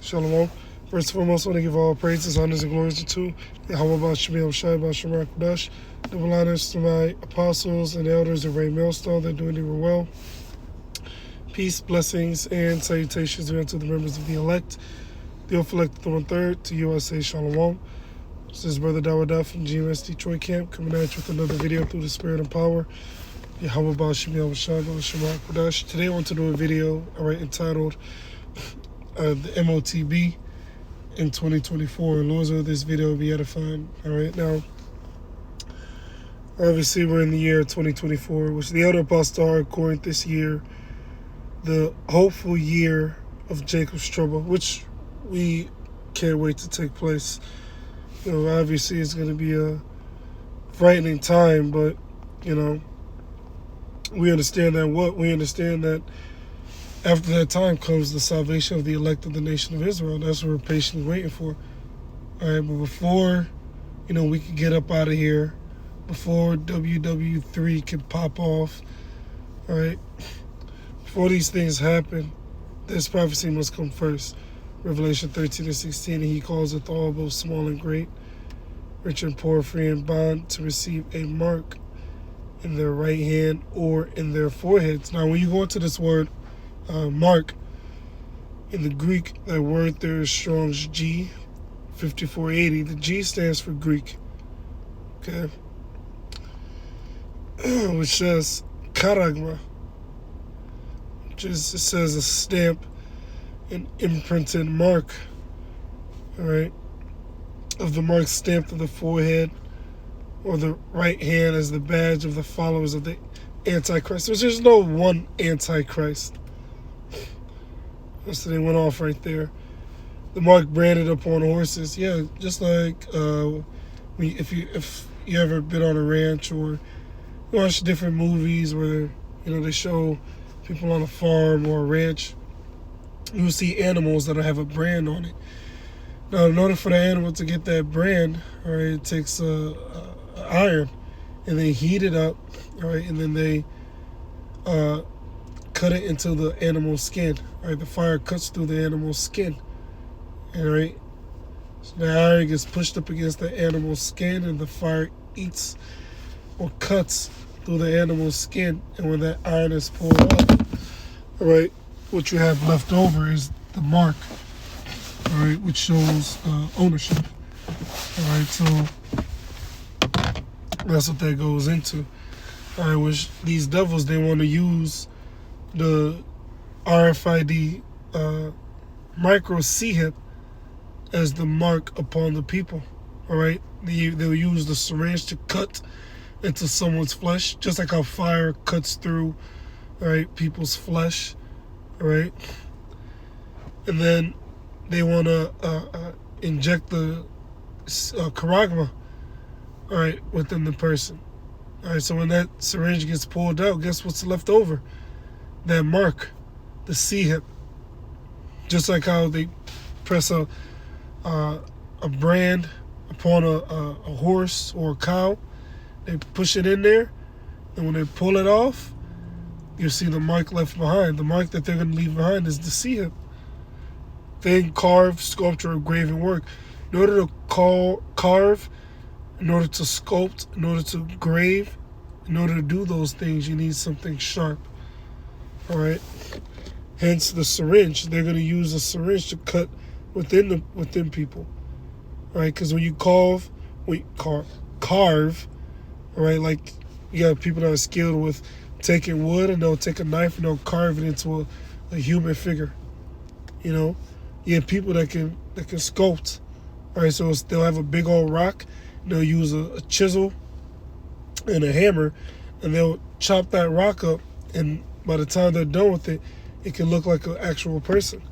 Shalom. First and foremost, I want to give all praises, honors, and glories to Yahweh Bashemi Shai Basharak Dash. Double honors to my apostles and elders of Ray Millstone. They're doing it well. Peace, blessings, and salutations to the members of the elect, the elected one-third, to USA Shalom. This is Brother Dawada from GMS Detroit Camp coming at you with another video through the Spirit and Power. Yahweh Bashemi Shai Basharak Dash. Today I want to do a video entitled the MOTB in 2024. Lord's will this video will be edifying. Alright, now obviously we're in the year 2024, which the elder apostle are according this year, the hopeful year of Jacob's trouble, which we can't wait to take place. You know, obviously it's going to be a frightening time, but you know, we understand that after that time comes the salvation of the elect of the nation of Israel. That's what we're patiently waiting for. All right, but before, you know, we can get up out of here, before WW3 can pop off, all right, before these things happen, this prophecy must come first. Revelation 13:16, and he calls it all, both small and great, rich and poor, free and bond, to receive a mark in their right hand or in their foreheads. Now, when you go into this word, mark, in the Greek, that word there is Strong's G 5480. The G stands for Greek, okay, which says charagma, which is, it says a stamp, an imprinted mark, all right, of the mark stamped on the forehead or the right hand as the badge of the followers of the Antichrist. There's no one Antichrist. So they went off right there. The mark branded upon horses. Yeah, just like if you ever been on a ranch or watch different movies where, you know, they show people on a farm or a ranch, you'll see animals that'll have a brand on it. Now, in order for the animal to get that brand, all right, it takes iron, and they heat it up, all right, and then they cut it into the animal's skin. Right, the fire cuts through the animal's skin. All right, so the iron gets pushed up against the animal's skin, and the fire eats or cuts through the animal's skin. And when that iron is pulled up, all right, what you have left over is the mark. All right, which shows ownership. All right, so that's what that goes into. All right, which these devils, they want to use the RFID micro CHIP as the mark upon the people. All right, they'll use the syringe to cut into someone's flesh, just like how fire cuts through, all right, people's flesh. All right, and then they want to inject the charagma, all right, within the person. All right, so when that syringe gets pulled out, guess what's left over? That mark, the CHIP. Just like how they press a brand upon a horse or a cow, they push it in there, and when they pull it off, you see the mark left behind. The mark that they're going to leave behind is the CHIP. Then carve, sculpture, or graven work. In order to carve, in order to sculpt, in order to grave, in order to do those things, you need something sharp. All right. Hence the syringe. They're going to use a syringe to cut within people. All right, because when you carve, all right, like you got people that are skilled with taking wood, and they'll take a knife and they'll carve it into a human figure. You know, you have people that can sculpt. All right, so they'll have a big old rock. They'll use a chisel and a hammer, and they'll chop that rock up, and by the time they're done with it, it can look like an actual person.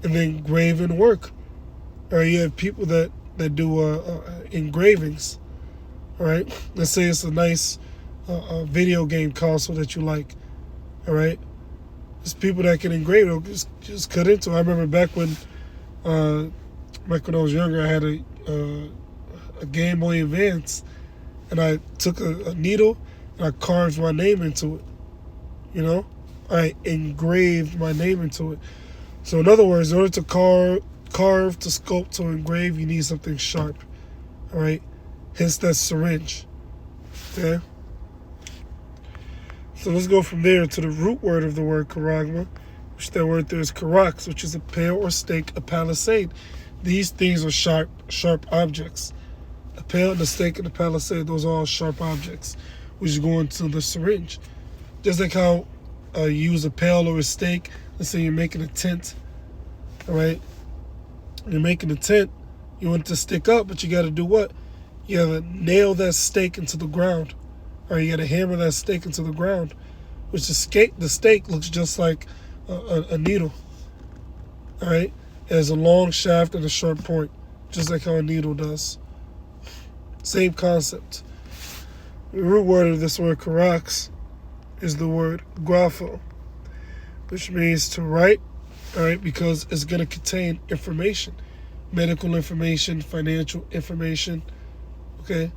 And then graven work. All right, you have people that do engravings. All right, let's say it's a nice video game console that you like. All right, there's people that can engrave it, just cut into it. I remember back when I was younger, I had a Game Boy Advance, and I took a needle and I carved my name into it. You know, I engraved my name into it. So in other words, in order to carve, to sculpt, to engrave, you need something sharp. All right? Hence that syringe. Okay? So let's go from there to the root word of the word charagma, which that word there is charax, which is a pale or stake, a palisade. These things are sharp objects. A pale, the stake, and the palisade, those are all sharp objects, which go into the syringe. Just like how you use a pail or a stake. Let's say you're making a tent, all right? You're making a tent. You want it to stick up, but you got to do what? You got to nail that stake into the ground, or you got to hammer that stake into the ground, which the stake looks just like a needle, all right? It has a long shaft and a sharp point, just like how a needle does. Same concept. The root word of this word charax is the word grapho, which means to write, all right, because it's going to contain information, medical information, financial information, okay,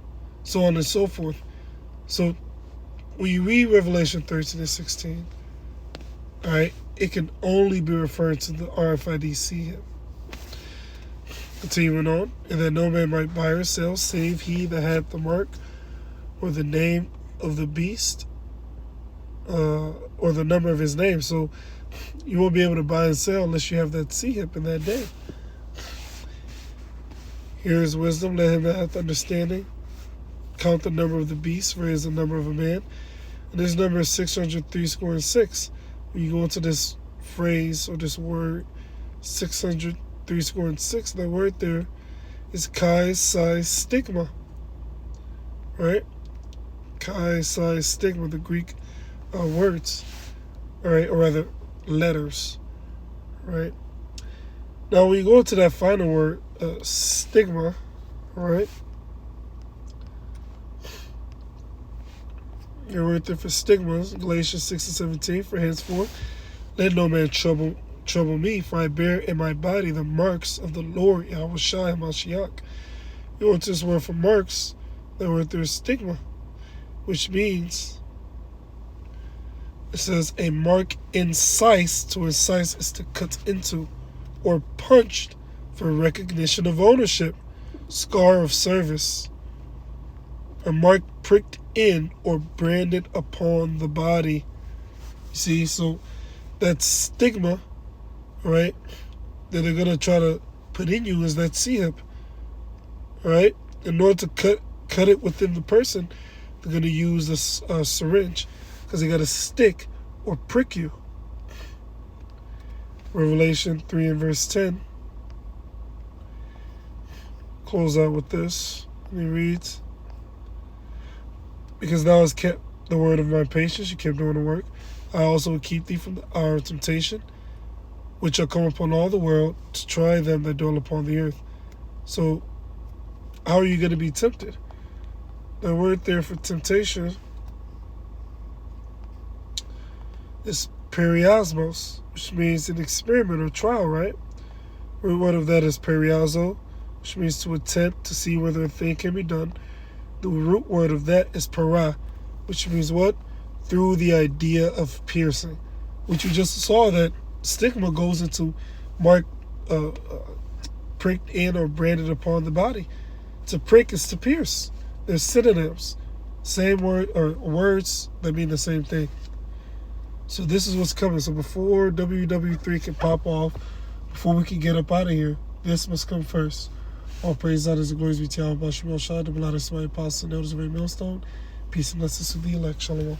so on and so forth. So when you read Revelation 13 and 16, all right, it can only be referring to the RFID CHIP. Continuing on, and that no man might buy or sell, save he that hath the mark, or the name of the beast, or the number of his name. So you won't be able to buy and sell unless you have that CHIP in that day. Here is wisdom, let him that hath understanding count the number of the beast, for it is the number of a man. And this number is 603 When you go into this phrase or this word, 603 that word there is Chi Psi Stigma. Right? Chi Psi Stigma, the Greek words. Alright, or rather letters. Right? Now when you go to that final word, stigma, right? Your word there for stigmas, Galatians 6:17, for henceforth let no man trouble me, for I bear in my body the marks of the Lord Yahushua HaMashiach. You want this word for marks, that word there is stigma, which means, it says a mark incise. To incise is to cut into, or punched for recognition of ownership, scar of service. A mark pricked in or branded upon the body. You see, so that stigma, right, that they're going to try to put in you is that CHIP, right? In order to cut it within the person, they're going to use this syringe, because they got to stick or prick you. Revelation 3 and verse 10. Close out with this. And he reads, because thou hast kept the word of my patience, you kept doing the work, I also will keep thee from the hour of temptation, which shall come upon all the world, to try them that dwell upon the earth. So, how are you going to be tempted? The word there for temptation is periosmos, which means an experiment or trial, right? Root word of that is periazo, which means to attempt to see whether a thing can be done. The root word of that is para, which means what? Through the idea of piercing, which you just saw that stigma goes into mark, pricked in or branded upon the body. To prick is to pierce. They're synonyms. Same word, or words that mean the same thing. So this is what's coming. So before WW3 can pop off, before we can get up out of here, this must come first. All praise, honors, and glories be to Yahweh, Bashim El Shai, the blood of my apostle, and elders of a millstone. Peace and blessings to the elect. Shalom.